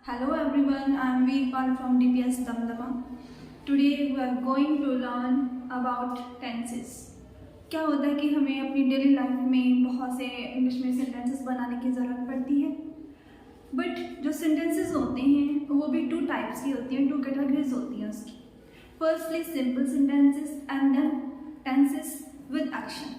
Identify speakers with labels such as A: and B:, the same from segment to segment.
A: Hello everyone, I am Veerpal from DPS Damdama. Today we are going to learn about tenses. क्या होता है कि हमें अपनी डेली लाइफ में बहुत से इंग्लिश में सेंटेंसेस बनाने की ज़रूरत पड़ती है, बट जो सेंटेंसेस होते हैं वो भी टू टाइप्स की होती हैं, टू कैटेगरीज होती हैं उसकी. Firstly simple sentences and then tenses with action.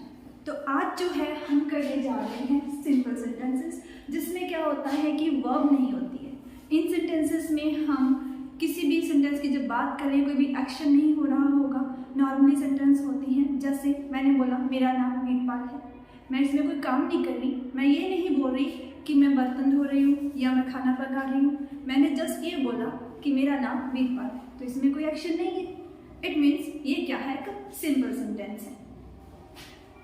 A: तो आज जो है हम करने जा रहे हैं सिंपल सेंटेंसेस, जिसमें क्या होता है कि वर्ब नहीं होती है. इन सेंटेंसेस में हम किसी भी सेंटेंस की जब बात करें कोई भी एक्शन नहीं हो रहा होगा, नॉर्मली सेंटेंस होती हैं. जैसे मैंने बोला मेरा नाम वीरपाल है, मैं इसमें कोई काम नहीं कर रही, मैं ये नहीं बोल रही कि मैं बर्तन धो रही हूँ या मैं खाना पका रही हूँ, मैंने जस्ट ये बोला कि मेरा नाम वीरपाल है, तो इसमें कोई एक्शन नहीं है. इट मीन्स ये क्या है, एक सिंपल सेंटेंस है.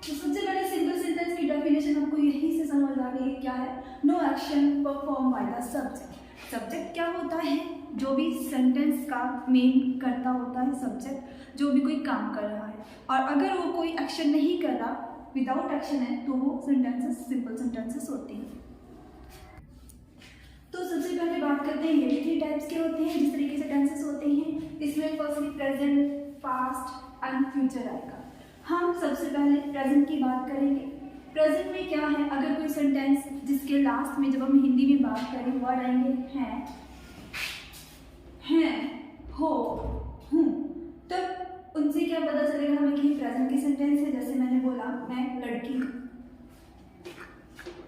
A: तो सबसे पहले सिंपल सेंटेंस की डेफिनेशन आपको यहीं से समझ आ रही है क्या है. No action perform by the subject. Subject क्या होता है, जो भी सेंटेंस का मेन करता होता है सब्जेक्ट, जो भी कोई काम कर रहा है, और अगर वो कोई एक्शन नहीं कर रहा, विदाउट एक्शन है, तो वो सेंटेंसेस सिंपल सेंटेंसेस होते हैं. तो सबसे पहले बात करते हैं ये भी थ्री टाइप्स के होते हैं जिस तरीके से टेंसेस होते हैं. इसमें firstly present, past and future आएगा. हम सबसे पहले प्रेजेंट की बात करेंगे. प्रेजेंट में क्या है, अगर कोई सेंटेंस जिसके लास्ट में जब हम हिंदी में बात करें वर्ड आएंगे हैं, हो, हूँ, तब उनसे क्या पता चलेगा हमें कि प्रेजेंट के सेंटेंस है. जैसे मैंने बोला मैं लड़की हूँ,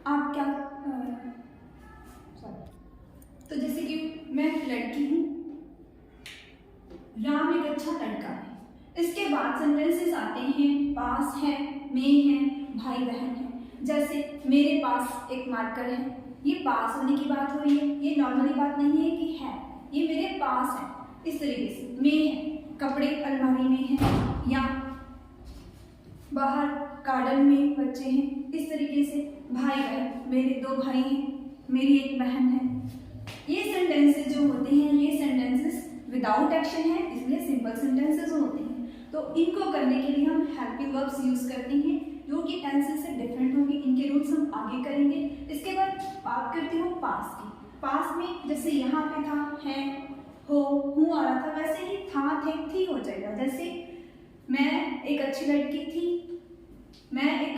A: आप क्या तो जैसे कि मैं लड़की हूँ, राम एक अच्छा लड़का है. इसके बाद सेंटेंसेस आते हैं पास है, में है, भाई बहन है. जैसे मेरे पास एक मार्कर है, ये पास होने की बात हो रही है, ये नॉर्मली बात नहीं है कि है, ये मेरे पास है. इस तरीके से में है, कपड़े अलमारी में है, या बाहर गार्डन में बच्चे हैं. इस तरीके से भाई बहन, मेरे दो भाई हैं, मेरी एक बहन है. ये सेंटेंसेस जो होते हैं ये सेंटेंसेस विदाउट एक्शन है, इसलिए सिंपल सेंटेंसेस होते हैं. तो इनको करने के लिए हम हेल्पिंग वर्ब्स यूज करते हैं जो कि टेंसेस से डिफरेंट होंगे. इनके रूल्स हम आगे करेंगे. इसके बाद बात करती हूँ पास की. पास में जैसे यहाँ पे था है, हो, हूँ आ रहा था, वैसे ही था, थे, थी हो जाएगा. जैसे मैं एक अच्छी लड़की थी, मैं एक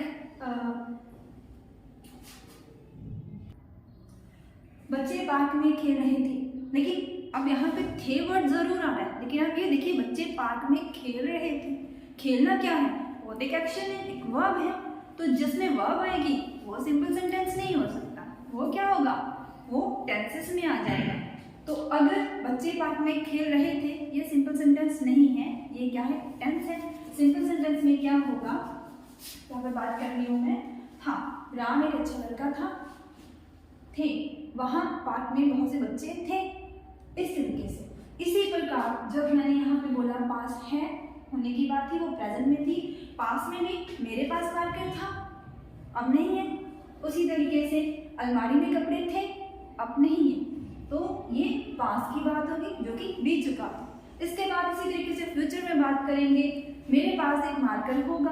A: बच्चे पार्क में खेल रहे थे. लेकिन अब यहाँ पे थे वर्ड जरूर आ रहा है, लेकिन आप ये देखिए बच्चे पार्क में खेल रहे थे. खेलना क्या है, वो एक एक्शन है, एक वर्ब है. तो जिसमें वर्ब आएगी वो सिंपल सेंटेंस नहीं हो सकता. वो क्या होगा, वो टेंसेस में आ जाएगा. तो अगर बच्चे पार्क में खेल रहे थे, ये सिंपल सेंटेंस नहीं है, ये क्या है, टेंस है. सिंपल सेंटेंस में क्या होगा, यहाँ पे बात कर रही हूँ मैं. हाँ, राम एक अच्छा लड़का था, थे, वहाँ पार्क में बहुत से बच्चे थे. इस तरीके से. इसी प्रकार जब मैंने यहाँ पे बोला पास है होने की बात थी, वो प्रेजेंट में थी. पास में भी मेरे पास मार्कर था, अब नहीं है. उसी तरीके से अलमारी में कपड़े थे, अब नहीं है. तो ये पास की बात होगी जो कि बीत चुका है. इसके बाद इसी तरीके से फ्यूचर में बात करेंगे. मेरे पास एक मार्कर होगा,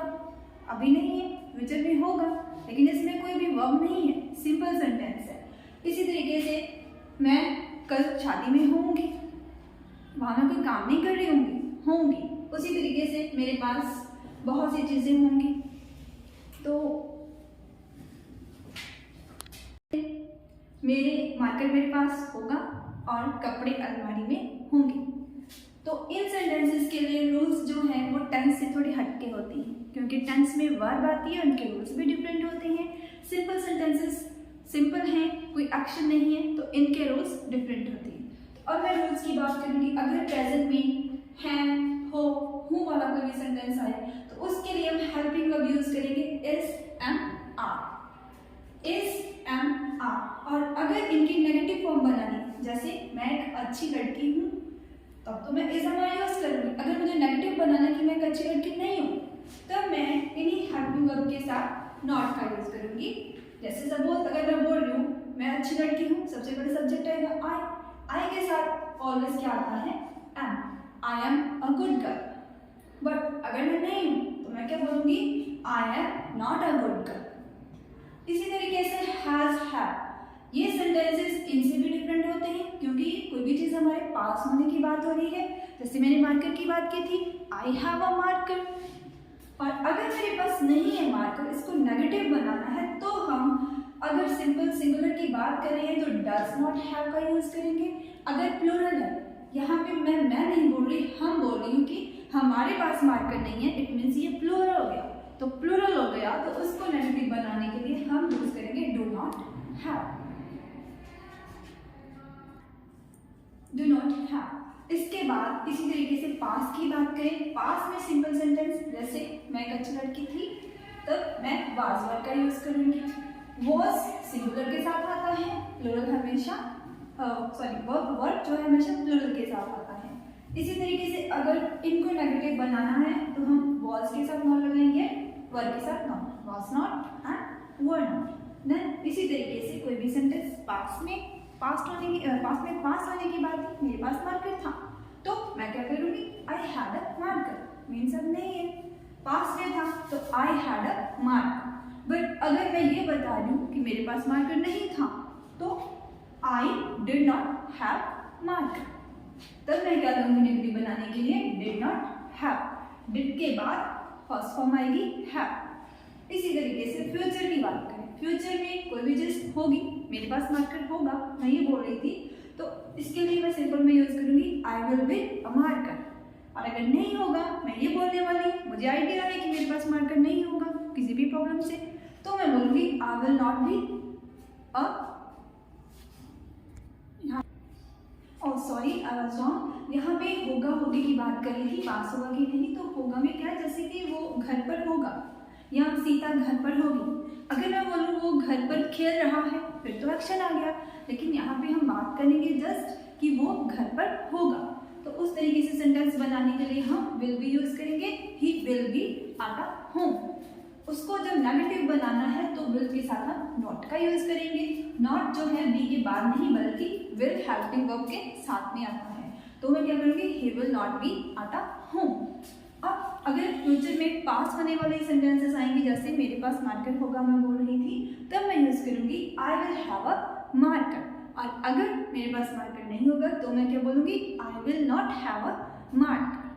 A: अभी नहीं है, फ्यूचर में होगा, लेकिन इसमें कोई भी वर्ब नहीं है, सिंपल सेंटेंस है. इसी तरीके से मैं कल शादी में होंगी, वहाँ मैं कोई काम नहीं कर रही होंगी. उसी तरीके से मेरे पास बहुत सी चीज़ें होंगी, तो मेरे मार्कर मेरे पास होगा और कपड़े अलमारी में होंगे. तो इन सेंटेंसेस के लिए रूल्स जो हैं वो टेंस से थोड़ी हटके होती हैं, क्योंकि टेंस में वर्ब आती है, उनके रूल्स भी डिफरेंट होते हैं. सिंपल सेंटेंसेस सिंपल हैं, कोई एक्शन नहीं है, तो इनके रूल्स डिफरेंट होते हैं. और मैं रूल्स की बात करूँगी. अगर प्रेजेंट में हैं, हो, हूँ वाला कोई भी सेंटेंस आए, तो उसके लिए हम हेल्पिंग वर्ब यूज करेंगे is, am, are. Is, am, are. और अगर इनकी नेगेटिव फॉर्म बनानी, जैसे मैं एक अच्छी लड़की हूँ, तब तो मैं इज, एम, आर यूज करूँगी. अगर मुझे नेगेटिव बनाना कि मैं एक अच्छी लड़की नहीं हूँ, तब मैं इन्हीं हेल्पिंग वर्ब के साथ नॉट का यूज करूँगी. जैसे सपोज अगर मैं बोल रही हूँ मैं अच्छी लड़की हूँ, सबसे बड़ा सब्जेक्ट आएगा आई. आई के साथ ऑलवेज क्या आता है, am. I am a good girl. But अगर मैं नहीं हूँ तो मैं क्या बोलूँगी, I am not a good girl. इसी तरीके से हैज, हैव, ये सेंटेंसेस इनसे भी डिफरेंट होते हैं, क्योंकि पास होने की बात हो रही है, जैसे मैंने मार्कर की बात की थी, आई हैव अ मार्कर। और अगर मेरे पास नहीं है मार्कर, इसको नेगेटिव बनाना है, तो हम अगर सिंपल सिंगुलर की बात कर रहे हैं तो डज नॉट हैव का यूज करेंगे। अगर प्लूरल है, यहाँ पे मैं नहीं बोल रही, हम बोल रही हूँ कि हमारे पास मार्कर नहीं है, इट मीन्स ये प्लूरल हो गया। तो प्लूरल हो गया तो उसको नेगेटिव बनाने के लिए हम यूज करेंगे do not have, do not have. इसके बाद इसी तरीके से पास की बात करें, पास में सिंपल सेंटेंस, जैसे मैं एक अच्छी लड़की थी, तब मैं वाज वर्ड का यूज करूंगी। वॉज सिंगुलर के साथ आता है, प्लूरल हमेशा वर्ब जो है हमेशा प्लूरल के साथ आता है। इसी तरीके से अगर इनको नेगेटिव बनाना है तो हम वॉज के साथ नॉट लगाएंगे, वर्ब के साथ not, was not and were not. Then इसी तरीके से कोई भी सेंटेंस पास में पास होने की बात थी, मेरे पास मार्कर था, तो मैं क्या करूँगी, I had a marker, means अब नहीं है, पास में था तो I had a marker. But अगर मैं ये बता दूँ कि मेरे पास मार्कर नहीं था, तो I did not have marker, तब मैं क्या करूँगी नेगेटिव बनाने के लिए, डिड नॉट हैव। डिड के बाद फर्स्ट फॉर्म आएगी हैव। इसी तरीके से फ्यूचर की बात करें, फ्यूचर में कोई भी चीज होगी, मेरे पास मार्कर होगा, मैं ये बोल रही थी, तो इसके लिए मैं सिंपल में यूज करूंगी I will be a marker. और अगर नहीं होगा, मैं ये बोलने वाली, मुझे आइडिया है कि मेरे पास मार्कर नहीं होगा किसी भी प्रॉब्लम से, तो मैं बोलूंगी I will not be a, sorry I was wrong, यहाँ पे होगा होगी की बात कर रही थी, पास होगा कि नहीं, तो होगा में क्या, जैसे कि वो घर पर होगा या सीता घर पर होगी। अगर मैं बोलूँ वो घर पर खेल रहा है, फिर तो एक्शन आ गया, लेकिन यहाँ पे हम बात करेंगे जस्ट कि वो घर पर होगा। तो उस तरीके से सेंटेंस बनाने के लिए हम विल बी यूज करेंगे, he will be at a home. उसको जब नेगेटिव बनाना है तो विल के साथ हम नॉट का यूज करेंगे। नॉट जो है बी के बाद नहीं बल्कि विल हेल्पिंग वर्ब के साथ में आता है, तो मैं क्या करूँगी, he will not be at a home. अब अगर फ्यूचर में पास होने वाले सेंटेंसेस आएंगे, जैसे मेरे पास मार्कर होगा मैं बोल रही थी, तब मैं यूज करूंगी I will have a marker. और अगर मेरे पास मार्कर नहीं होगा तो मैं क्या बोलूंगी, I will not have a marker.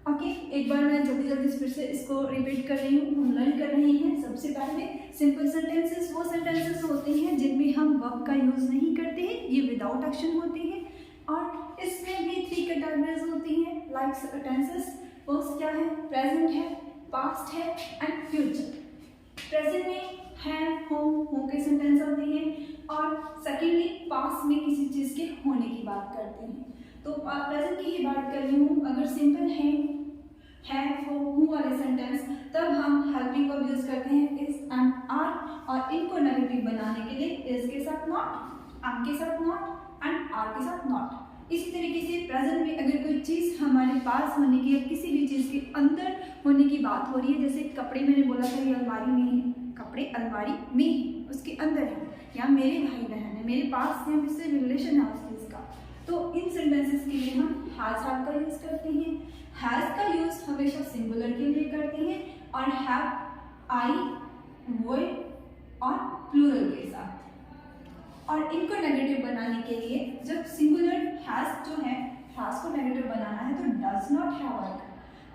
A: Okay, एक बार मैं जल्दी जल्दी फिर से इसको रिपीट कर रही हूँ, हम लर्न कर रहे हैं। सबसे पहले सिंपल सेंटेंसेस वो सेंटेंसेस होते हैं जिनमें हम वर्ब का यूज नहीं करते हैं, ये विदाउट एक्शन होते हैं। और इसमें भी 3 कैटेगरीज होती हैं लाइक टेंसेस। फर्स्ट क्या है, प्रेजेंट है, पास्ट है एंड फ्यूचर। प्रेजेंट में है, हो के सेंटेंस होते हैं, और सेकेंडली पास्ट में किसी चीज़ के होने की बात करते हैं। तो प्रेजेंट की ही बात कर रही हूँ, अगर सिंपल है, हो वाले सेंटेंस, तब हम हेल्पिंग वर्ब यूज करते हैं इज एंड आर, और इनको नेगेटिव बनाने के लिए इज के साथ नॉट, एम के साथ नॉट एंड आर के साथ नॉट। इसी तरीके से प्रेजेंट में अगर कोई चीज़ हमारे पास होने की या किसी भी चीज़ के अंदर होने की बात हो रही है, जैसे कपड़े मैंने बोला था ये अलमारी में है, कपड़े अलमारी में है, उसके अंदर है, या मेरे भाई बहन है, मेरे पास है, मुझसे रिलेशन है उस चीज़ का, तो इन सेंटेंसेस के लिए हम हैव का यूज करते हैं। हैज का यूज हमेशा सिंगुलर के लिए करते हैं, और हैव आई, वो और प्लूरल के साथ। और इनको नेगेटिव बनाने के लिए जब सिंगुलर हैज जो है, हैज को नेगेटिव बनाना है तो डज नॉट हैव आएगा,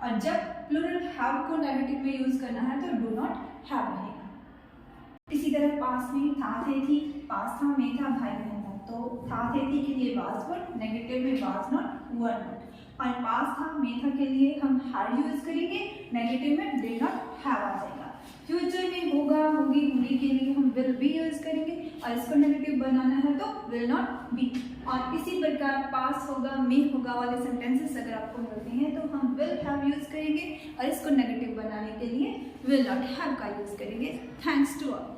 A: और जब प्लूरल हैव को नेगेटिव में यूज करना है तो डू नॉट हैव रहेगा। इसी तरह पास में था, थे, थी, पास था, में था, भाई बहन था, तो था, थे, थी के लिए वाज वर्ड, नेगेटिव में वाज नॉट, वर नॉट। और पास था, में था के लिए हम हैड यूज करेंगे, नेगेटिव में डिड नॉट हैव आ जाएगा। फ्यूचर में होगा, होगी, होगी के लिए हम विल बी यूज करेंगे, और इसको नेगेटिव बनाना है तो विल नॉट बी। और इसी प्रकार पास होगा, में होगा वाले सेंटेंसेस अगर आपको मिलते हैं तो हम विल हैव यूज करेंगे, और इसको नेगेटिव बनाने के लिए विल नॉट हैव का यूज करेंगे। Thanks to all.